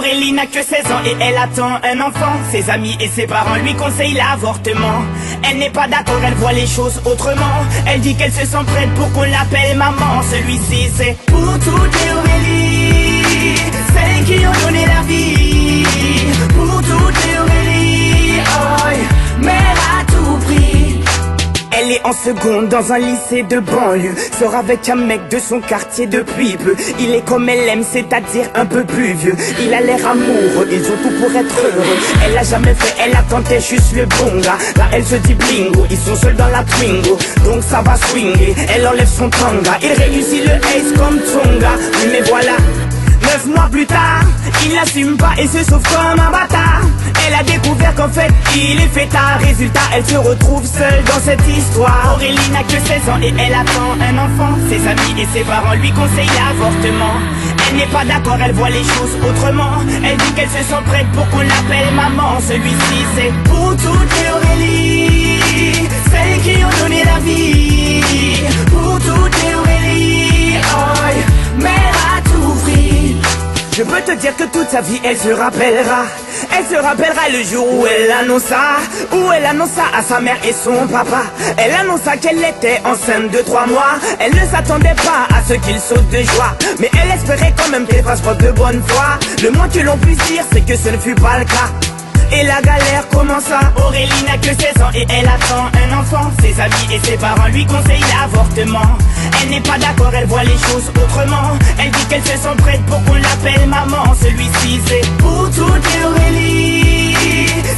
Aurélie n'a que 16 ans et elle attend un enfant. Ses amis et ses parents lui conseillent l'avortement. Elle n'est pas d'accord, elle voit les choses autrement. Elle dit qu'elle se sent prête pour qu'on l'appelle maman. Celui-ci c'est pour toutes les Aurélie, celles qui ont donné la vie. Pour toutes les Aurélie, oh, mère à tout prix. Elle est en seconde dans un lycée de banlieue. Sort avec un mec de son quartier depuis peu. Il est comme elle aime, c'est-à-dire un peu plus vieux. Il a l'air amoureux, ils ont tout pour être heureux. Elle l'a jamais fait, elle attendait juste le bon gars. Là elle se dit bingo, ils sont seuls dans la Twingo. Donc ça va swinger, elle enlève son tanga. Il réussit le ace comme Tonga. Mais voilà, 9 mois plus tard, il n'assume pas et se sauve comme un bâtard. Elle a découvert qu'en fait, il est fêtard. Résultat, elle se retrouve seule dans cette histoire. Aurélie n'a que 16 ans et elle attend un enfant. Ses amis et ses parents lui conseillent l'avortement. Elle n'est pas d'accord, elle voit les choses autrement. Elle dit qu'elle se sent prête pour qu'on l'appelle maman. Celui-ci c'est pour toutes les Aurélie, celles qui ont donné la vie. Pour toutes les Aurélie, oh, mère à tout prix. Je peux te dire que toute sa vie elle se rappellera. Elle se rappellera le jour où elle annonça à sa mère et son papa. Elle annonça qu'elle était enceinte de 3 mois. Elle ne s'attendait pas à ce qu'il saute de joie, mais elle espérait quand même qu'elle fasse preuve de bonne foi. Le moins que l'on puisse dire c'est que ce ne fut pas le cas. Et la galère commença. Aurélie n'a que 16 ans et elle attend un enfant. Ses amis et ses parents lui conseillent l'avortement. Elle n'est pas d'accord, elle voit les choses autrement. Elle dit qu'elle se sent prête pour qu'on l'appelle maman. Celui-ci c'est pour toutes les Aurélie,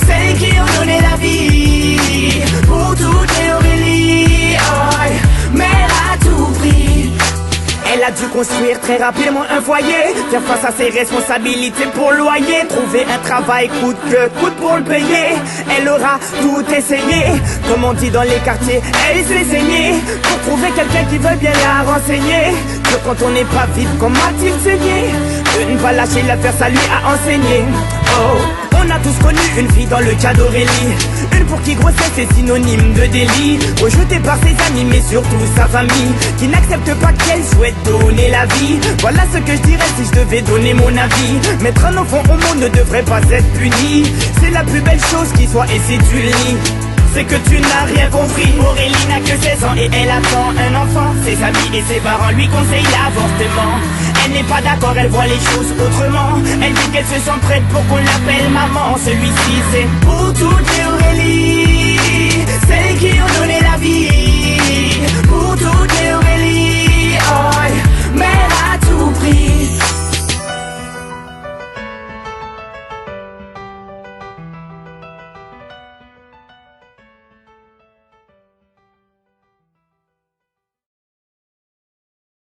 celles qui ont donné la vie. Pour toutes les Aurélie, oh, mère à tout prix. Elle a dû construire très rapidement un foyer, faire face à ses responsabilités pour le loyer, trouver un travail coûte que coûte pour le payer. Elle aura tout essayé, comme on dit dans les quartiers, elle s'est saignée pour trouver quelqu'un qui veut bien la renseigner. Que quand on n'est pas vite, comment a-t-il saigné? De ne pas lâcher l'affaire, ça lui a enseigné. Oh, on a tous connu une fille dans le cas d'Aurélie, une pour qui grossesse est synonyme de délit, rejetée par ses amis mais surtout sa famille, qui n'accepte pas qu'elle souhaite donner la vie. Voilà ce que je dirais si je devais donner mon avis. Mettre un enfant au monde ne devrait pas être puni. C'est la plus belle chose qui soit et si tu le nies, c'est que tu n'as rien compris. Aurélie n'a que 16 ans et elle attend un enfant. Ses amis et ses parents lui conseillent l'avortement. Elle n'est pas d'accord, elle voit les choses autrement. Elle dit qu'elle se sent prête pour qu'on l'appelle maman. Celui-ci c'est pour toutes les Aurélie.